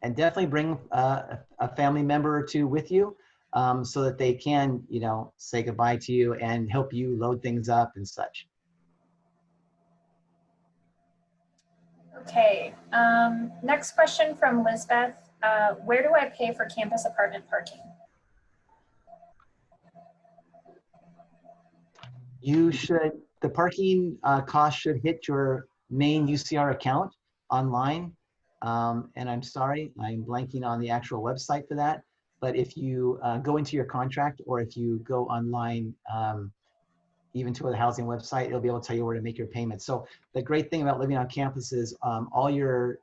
[SPEAKER 2] And definitely bring a family member or two with you so that they can, say goodbye to you and help you load things up and such.
[SPEAKER 1] Okay, next question from Lisbeth. Where do I pay for campus apartment parking?
[SPEAKER 2] The parking cost should hit your main UCR account online. And I'm sorry, I'm blanking on the actual website for that. But if you go into your contract, or if you go online, even to the housing website, it'll be able to tell you where to make your payments. So the great thing about living on campus is all your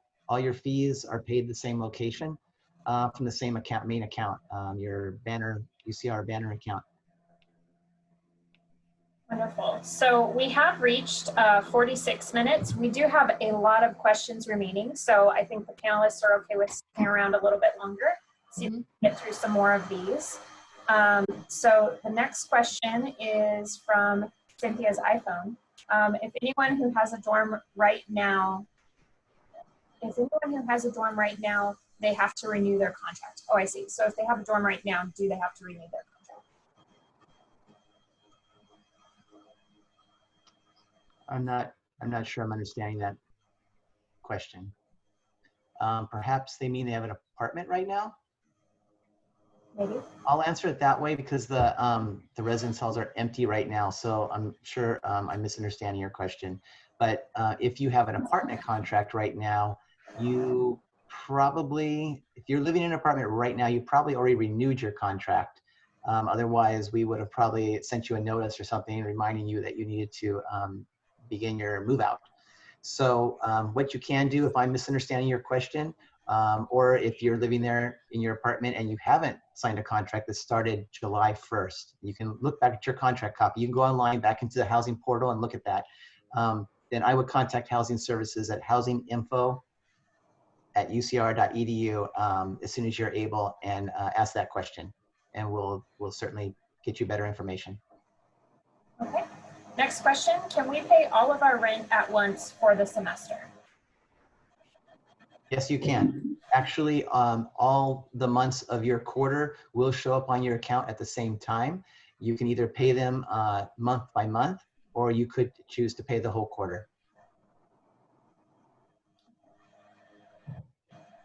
[SPEAKER 2] fees are paid the same location from the same main account, your UCR banner account.
[SPEAKER 1] Wonderful. So we have reached 46 minutes. We do have a lot of questions remaining, so I think the panelists are okay with sticking around a little bit longer, see if we can get through some more of these. So the next question is from Cynthia's iPhone. If anyone who has a dorm right now, they have to renew their contract. Oh, I see. So if they have a dorm right now, do they have to renew their contract?
[SPEAKER 2] I'm not sure I'm understanding that question. Perhaps they mean they have an apartment right now?
[SPEAKER 1] Maybe.
[SPEAKER 2] I'll answer it that way because the residence halls are empty right now. So I'm sure I'm misunderstanding your question. But if you have an apartment contract right now, you probably, if you're living in an apartment right now, you probably already renewed your contract. Otherwise, we would have probably sent you a notice or something reminding you that you needed to begin your move out. So what you can do, if I'm misunderstanding your question, or if you're living there in your apartment and you haven't signed a contract that started July 1st, you can look back at your contract copy. You can go online back into the housing portal and look at that. Then I would contact housing services at housinginfo@ucr.edu as soon as you're able, and ask that question, and we'll certainly get you better information.
[SPEAKER 1] Okay. Next question, can we pay all of our rent at once for the semester?
[SPEAKER 2] Yes, you can. Actually, all the months of your quarter will show up on your account at the same time. You can either pay them month by month, or you could choose to pay the whole quarter.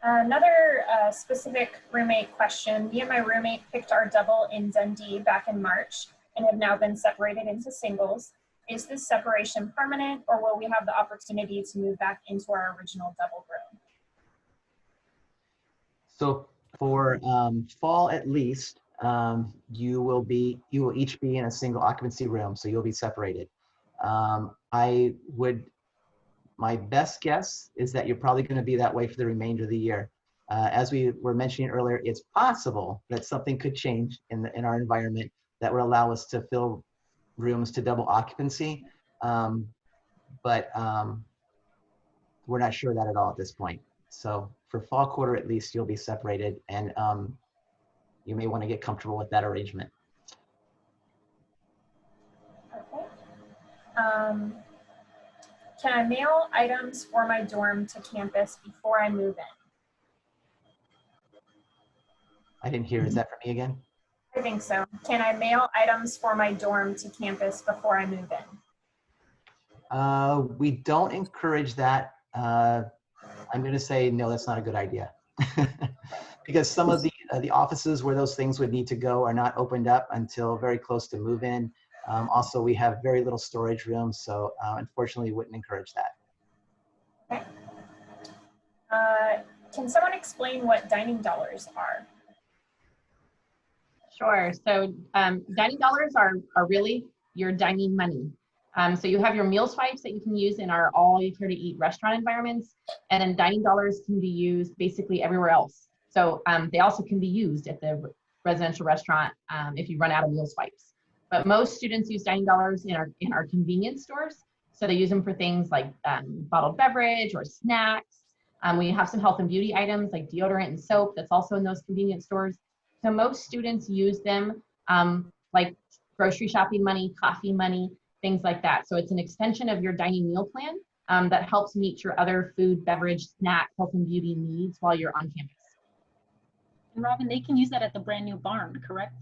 [SPEAKER 1] Another specific roommate question. Me and my roommate picked our double in Dundee back in March and have now been separated into singles. Is this separation permanent, or will we have the opportunity to move back into our original double room?
[SPEAKER 2] So for fall at least, you will each be in a single occupancy room, so you'll be separated. My best guess is that you're probably going to be that way for the remainder of the year. As we were mentioning earlier, it's possible that something could change in our environment that would allow us to fill rooms to double occupancy. But we're not sure that at all at this point. So for fall quarter, at least, you'll be separated, and you may want to get comfortable with that arrangement.
[SPEAKER 1] Perfect. Can I mail items for my dorm to campus before I move in?
[SPEAKER 2] I didn't hear, is that for me again?
[SPEAKER 1] I think so. Can I mail items for my dorm to campus before I move in?
[SPEAKER 2] We don't encourage that. I'm going to say, no, that's not a good idea. Because some of the offices where those things would need to go are not opened up until very close to move in. Also, we have very little storage rooms, so unfortunately, wouldn't encourage that.
[SPEAKER 1] Okay. Can someone explain what dining dollars are?
[SPEAKER 3] Sure. So dining dollars are really your dining money. So you have your meal swipes that you can use in our all you care to eat restaurant environments, and then dining dollars can be used basically everywhere else. So they also can be used at the residential restaurant if you run out of meal swipes. But most students use dining dollars in our convenience stores. So they use them for things like bottled beverage or snacks. We have some health and beauty items like deodorant and soap that's also in those convenience stores. So most students use them like grocery shopping money, coffee money, things like that. So it's an extension of your dining meal plan that helps meet your other food, beverage, snack, health and beauty needs while you're on campus.
[SPEAKER 4] And Robin, they can use that at the brand new barn, correct?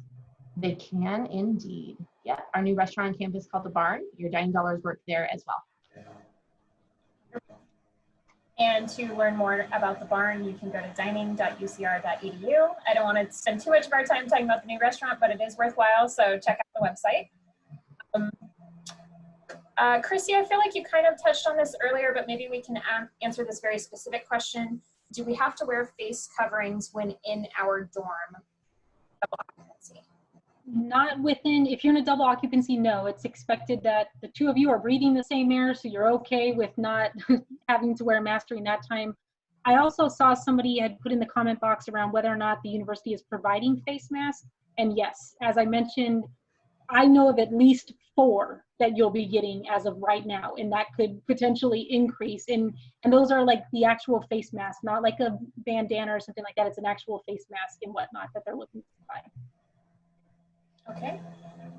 [SPEAKER 3] They can indeed. Yeah, our new restaurant on campus called The Barn. Your dining dollars work there as well.
[SPEAKER 1] And to learn more about the barn, you can go to dining.ucr.edu. I don't want to spend too much of our time talking about the new restaurant, but it is worthwhile, so check out the website. Chrissy, I feel like you kind of touched on this earlier, but maybe we can answer this very specific question. Do we have to wear face coverings when in our dorm?
[SPEAKER 4] Not within, if you're in a double occupancy, no. It's expected that the two of you are breathing the same air, so you're okay with not having to wear a mask during that time. I also saw somebody had put in the comment box around whether or not the university is providing face masks. And yes, as I mentioned, I know of at least 4 that you'll be getting as of right now, and that could potentially increase. And those are like the actual face mask, not like a bandana or something like that. It's an actual face mask and whatnot that they're looking to provide.
[SPEAKER 1] Okay.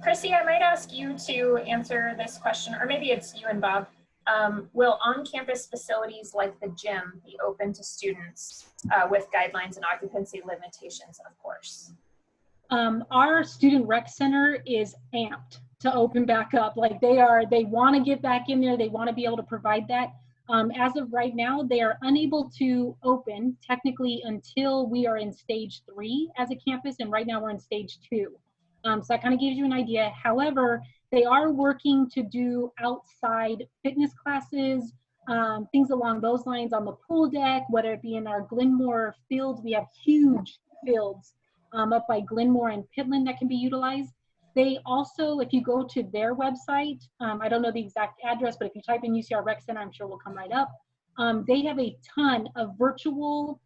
[SPEAKER 1] Chrissy, I might ask you to answer this question, or maybe it's you and Bob. Will on-campus facilities like the gym be open to students with guidelines and occupancy limitations, of course?
[SPEAKER 4] Our student rec center is amped to open back up. Like they want to get back in there. They want to be able to provide that. As of right now, they are unable to open technically until we are in stage 3 as a campus. And right now we're in stage 2. So that kind of gives you an idea. However, they are working to do outside fitness classes, things along those lines on the pool deck, whether it be in our Glenmore fields. We have huge fields up by Glenmore and Pitland that can be utilized. They also, if you go to their website, I don't know the exact address, but if you type in UCR Rec Center, I'm sure will come right up. They have a ton of virtual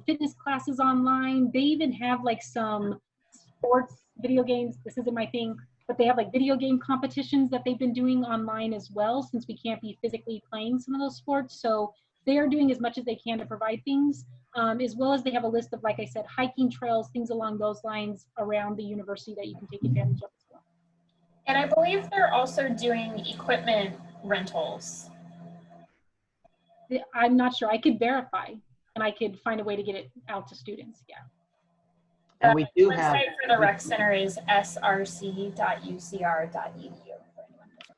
[SPEAKER 4] fitness classes online. They even have like some sports video games. This isn't my thing, but they have like video game competitions that they've been doing online as well, since we can't be physically playing some of those sports. So they are doing as much as they can to provide things, as well as they have a list of, like I said, hiking trails, things along those lines around the university that you can take advantage of as well.
[SPEAKER 1] And I believe they're also doing equipment rentals.
[SPEAKER 4] I'm not sure. I could verify, and I could find a way to get it out to students. Yeah.
[SPEAKER 2] And we do
[SPEAKER 1] the
[SPEAKER 2] have.
[SPEAKER 1] website for the rec center is src.ucr.edu.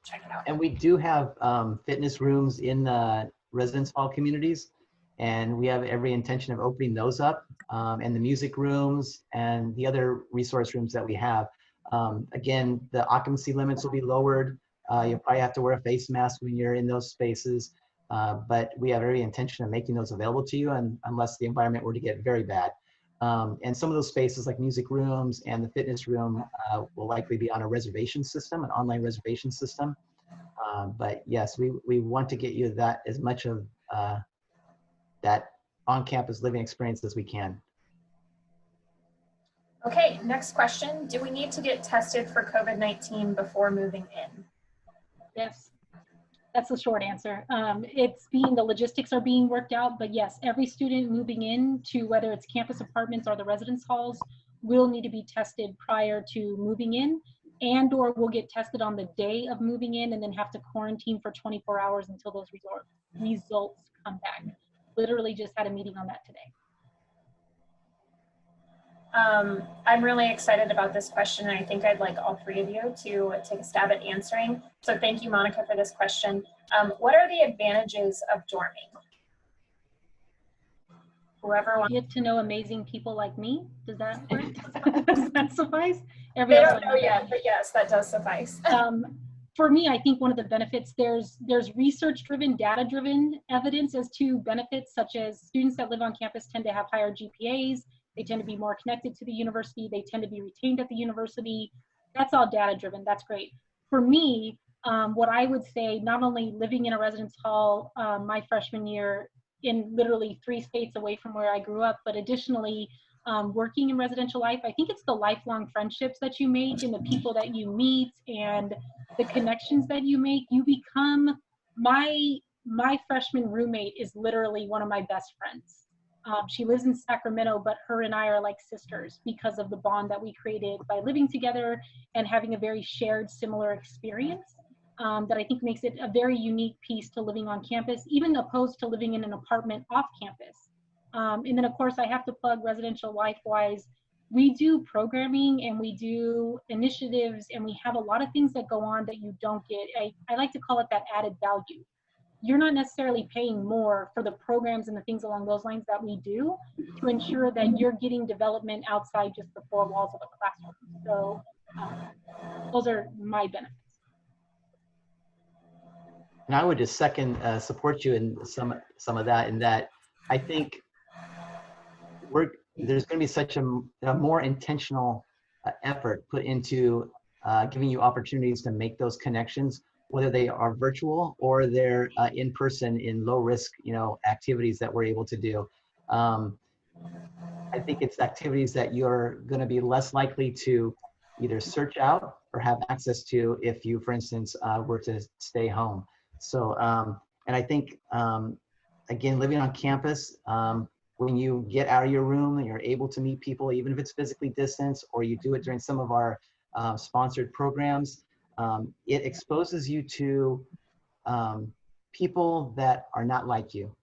[SPEAKER 1] Check it out.
[SPEAKER 2] And we do have fitness rooms in the residence hall communities, and we have every intention of opening those up, and the music rooms and the other resource rooms that we have. Again, the occupancy limits will be lowered. You'll probably have to wear a face mask when you're in those spaces, but we have every intention of making those available to you, and unless the environment were to get very bad. And some of those spaces like music rooms and the fitness room will likely be on a reservation system, an online reservation system. But yes, we want to get you that as much of that on-campus living experience as we can.
[SPEAKER 1] Okay, next question. Do we need to get tested for COVID-19 before moving in?
[SPEAKER 4] Yes, that's the short answer. The logistics are being worked out, but yes, every student moving in to whether it's campus apartments or the residence halls will need to be tested prior to moving in, and or will get tested on the day of moving in and then have to quarantine for 24 hours until those results come back. Literally just had a meeting on that today.
[SPEAKER 1] I'm really excited about this question, and I think I'd like all three of you to take a stab at answering. So thank you, Monica, for this question. What are the advantages of dorming? Whoever wants.
[SPEAKER 4] Get to know amazing people like me. Does that work? Does that suffice?
[SPEAKER 1] They don't know yet, but yes, that does suffice.
[SPEAKER 4] For me, I think one of the benefits, there's research-driven, data-driven evidence as to benefits, such as students that live on campus tend to have higher GPAs. They tend to be more connected to the university. They tend to be retained at the university. That's all data-driven. That's great. For me, what I would say, not only living in a residence hall my freshman year in literally 3 states away from where I grew up, but additionally working in residential life, I think it's the lifelong friendships that you make and the people that you meet and the connections that you make. You become, my freshman roommate is literally one of my best friends. She lives in Sacramento, but her and I are like sisters because of the bond that we created by living together and having a very shared, similar experience that I think makes it a very unique piece to living on campus, even opposed to living in an apartment off campus. And then of course I have to plug residential life-wise. We do programming and we do initiatives and we have a lot of things that go on that you don't get. I like to call it that added value. You're not necessarily paying more for the programs and the things along those lines that we do to ensure that you're getting development outside just the 4 walls of a classroom. So those are my benefits.
[SPEAKER 2] And I would just second support you in some of that, in that I think there's going to be such a more intentional effort put into giving you opportunities to make those connections, whether they are virtual or they're in person in low risk, activities that we're able to do. I think it's activities that you're going to be less likely to either search out or have access to if you, for instance, were to stay home. So, and I think, again, living on campus, when you get out of your room and you're able to meet people, even if it's physically distanced, or you do it during some of our sponsored programs, it exposes you to people that are not like you.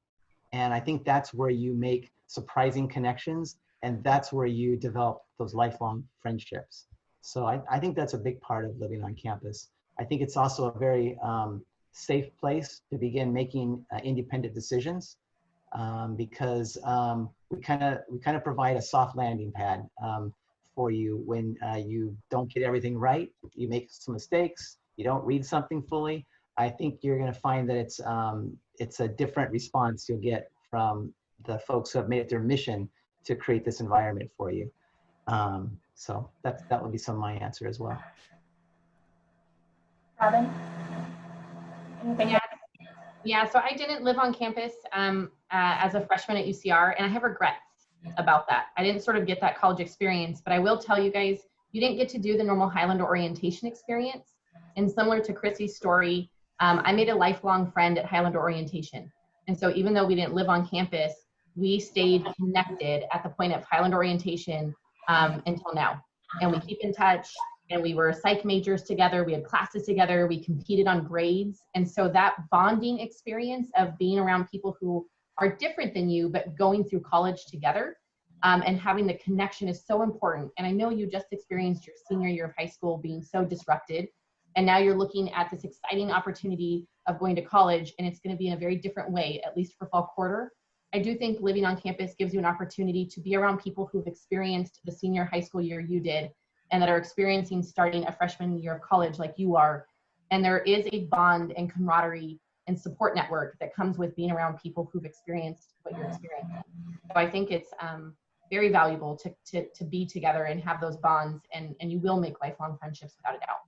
[SPEAKER 2] And I think that's where you make surprising connections, and that's where you develop those lifelong friendships. So I think that's a big part of living on campus. I think it's also a very safe place to begin making independent decisions, because we kind of provide a soft landing pad for you when you don't get everything right, you make some mistakes, you don't read something fully. I think you're going to find that it's a different response you'll get from the folks who have made it their mission to create this environment for you. So that would be some of my answer as well.
[SPEAKER 1] Robin? Anything?
[SPEAKER 3] Yeah, so I didn't live on campus as a freshman at UCR, and I have regrets about that. I didn't sort of get that college experience, but I will tell you guys, you didn't get to do the normal Highlander orientation experience. And similar to Chrissy's story, I made a lifelong friend at Highlander orientation. And so even though we didn't live on campus, we stayed connected at the point of Highlander orientation until now. And we keep in touch, and we were psych majors together. We had classes together. We competed on grades. And so that bonding experience of being around people who are different than you, but going through college together and having the connection is so important. And I know you just experienced your senior year of high school being so disrupted. And now you're looking at this exciting opportunity of going to college, and it's going to be in a very different way, at least for fall quarter. I do think living on campus gives you an opportunity to be around people who've experienced the senior high school year you did, and that are experiencing starting a freshman year of college like you are. And there is a bond and camaraderie and support network that comes with being around people who've experienced what you're experiencing. So I think it's very valuable to be together and have those bonds, and you will make lifelong friendships without a doubt.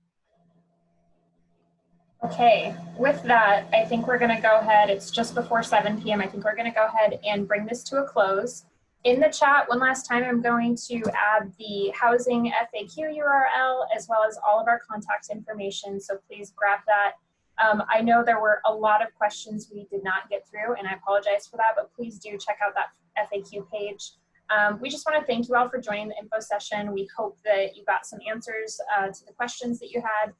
[SPEAKER 1] Okay, with that, I think we're going to go ahead. It's just before 7 p.m. I think we're going to go ahead and bring this to a close. In the chat, one last time, I'm going to add the housing FAQ URL as well as all of our contact information. So please grab that. I know there were a lot of questions we did not get through, and I apologize for that, but please do check out that FAQ page. We just want to thank you all for joining the info session. We hope that you got some answers to the questions that you had.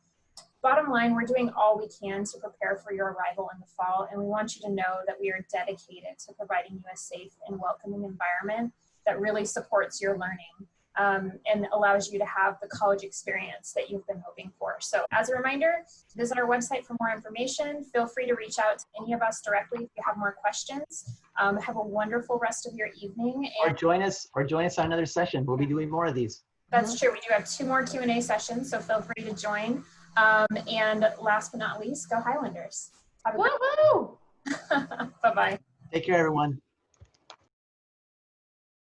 [SPEAKER 1] Bottom line, we're doing all we can to prepare for your arrival in the fall, and we want you to know that we are dedicated to providing you a safe and welcoming environment that really supports your learning and allows you to have the college experience that you've been hoping for. So as a reminder, visit our website for more information. Feel free to reach out to any of us directly if you have more questions. Have a wonderful rest of your evening.
[SPEAKER 2] Or join us on another session. We'll be doing more of these.
[SPEAKER 1] That's true. We do have 2 more Q&A sessions, so feel free to join. And last but not least, go Highlanders. Have a
[SPEAKER 3] Woohoo!
[SPEAKER 1] great Bye-bye.
[SPEAKER 2] Take care, everyone.